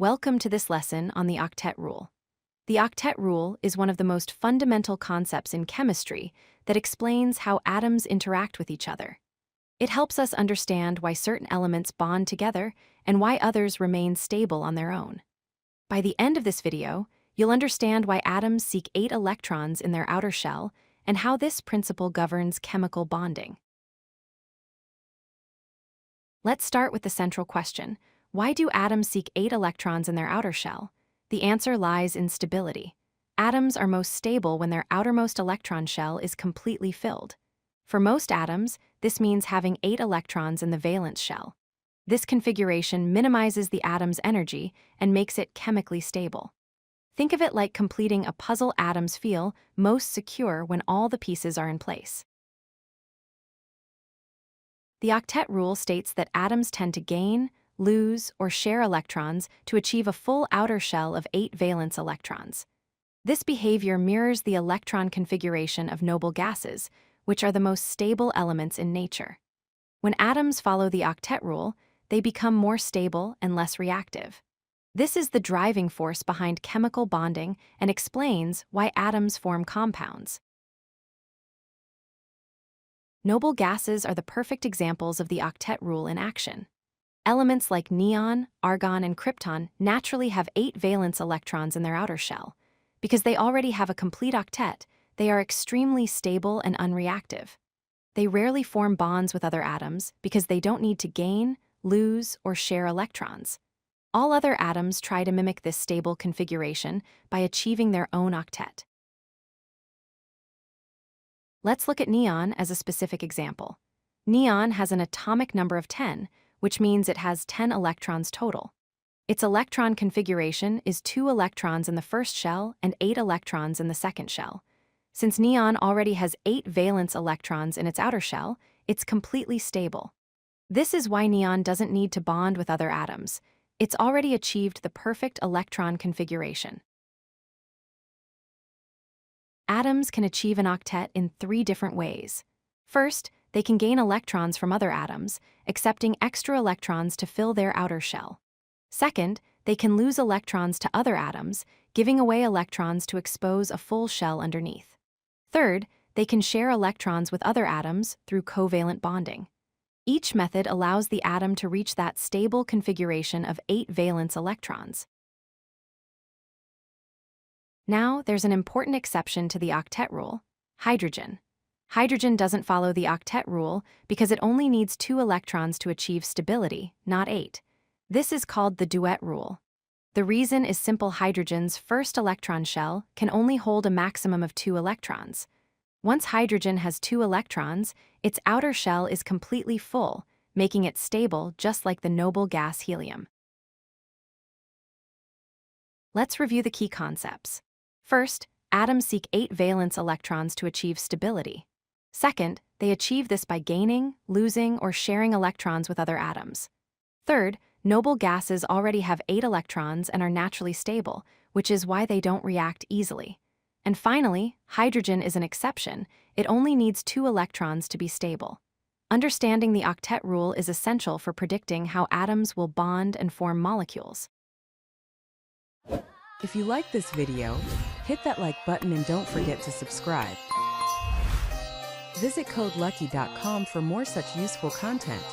Welcome to this lesson on the Octet Rule. The Octet Rule is one of the most fundamental concepts in chemistry that explains how atoms interact with each other. It helps us understand why certain elements bond together and why others remain stable on their own. By the end of this video, you'll understand why atoms seek 8 electrons in their outer shell and how this principle governs chemical bonding. Let's start with the central question. Why do atoms seek 8 electrons in their outer shell? The answer lies in stability. Atoms are most stable when their outermost electron shell is completely filled. For most atoms, this means having 8 electrons in the valence shell. This configuration minimizes the atom's energy and makes it chemically stable. Think of it like completing a puzzle. Atoms feel most secure when all the pieces are in place. The Octet Rule states that atoms tend to gain, lose, or share electrons to achieve a full outer shell of 8 valence electrons. This behavior mirrors the electron configuration of noble gases, which are the most stable elements in nature. When atoms follow the Octet Rule, they become more stable and less reactive. This is the driving force behind chemical bonding and explains why atoms form compounds. Noble gases are the perfect examples of the Octet Rule in action. Elements like neon, argon, and krypton naturally have 8 valence electrons in their outer shell. Because they already have a complete octet, they are extremely stable and unreactive. They rarely form bonds with other atoms because they don't need to gain, lose, or share electrons. All other atoms try to mimic this stable configuration by achieving their own octet. Let's look at neon as a specific example. Neon has an atomic number of 10, which means it has 10 electrons total. Its electron configuration is 2 electrons in the first shell and 8 electrons in the second shell. Since neon already has 8 valence electrons in its outer shell, it's completely stable. This is why neon doesn't need to bond with other atoms. It's already achieved the perfect electron configuration. Atoms can achieve an octet in 3 different ways. First, they can gain electrons from other atoms, accepting extra electrons to fill their outer shell. Second, they can lose electrons to other atoms, giving away electrons to expose a full shell underneath. Third, they can share electrons with other atoms through covalent bonding. Each method allows the atom to reach that stable configuration of 8 valence electrons. Now, there's an important exception to the Octet Rule: hydrogen. Hydrogen doesn't follow the Octet Rule because it only needs 2 electrons to achieve stability, not 8. This is called the Duet Rule. The reason is simple: hydrogen's first electron shell can only hold a maximum of 2 electrons. Once hydrogen has 2 electrons, its outer shell is completely full, making it stable just like the noble gas helium. Let's review the key concepts. First, atoms seek 8 valence electrons to achieve stability. Second, they achieve this by gaining, losing, or sharing electrons with other atoms. Third, noble gases already have 8 electrons and are naturally stable, which is why they don't react easily. And finally, hydrogen is an exception. It only needs 2 electrons to be stable. Understanding the Octet Rule is essential for predicting how atoms will bond and form molecules. If you like this video, hit that like button and don't forget to subscribe. Visit codelucky.com for more such useful content.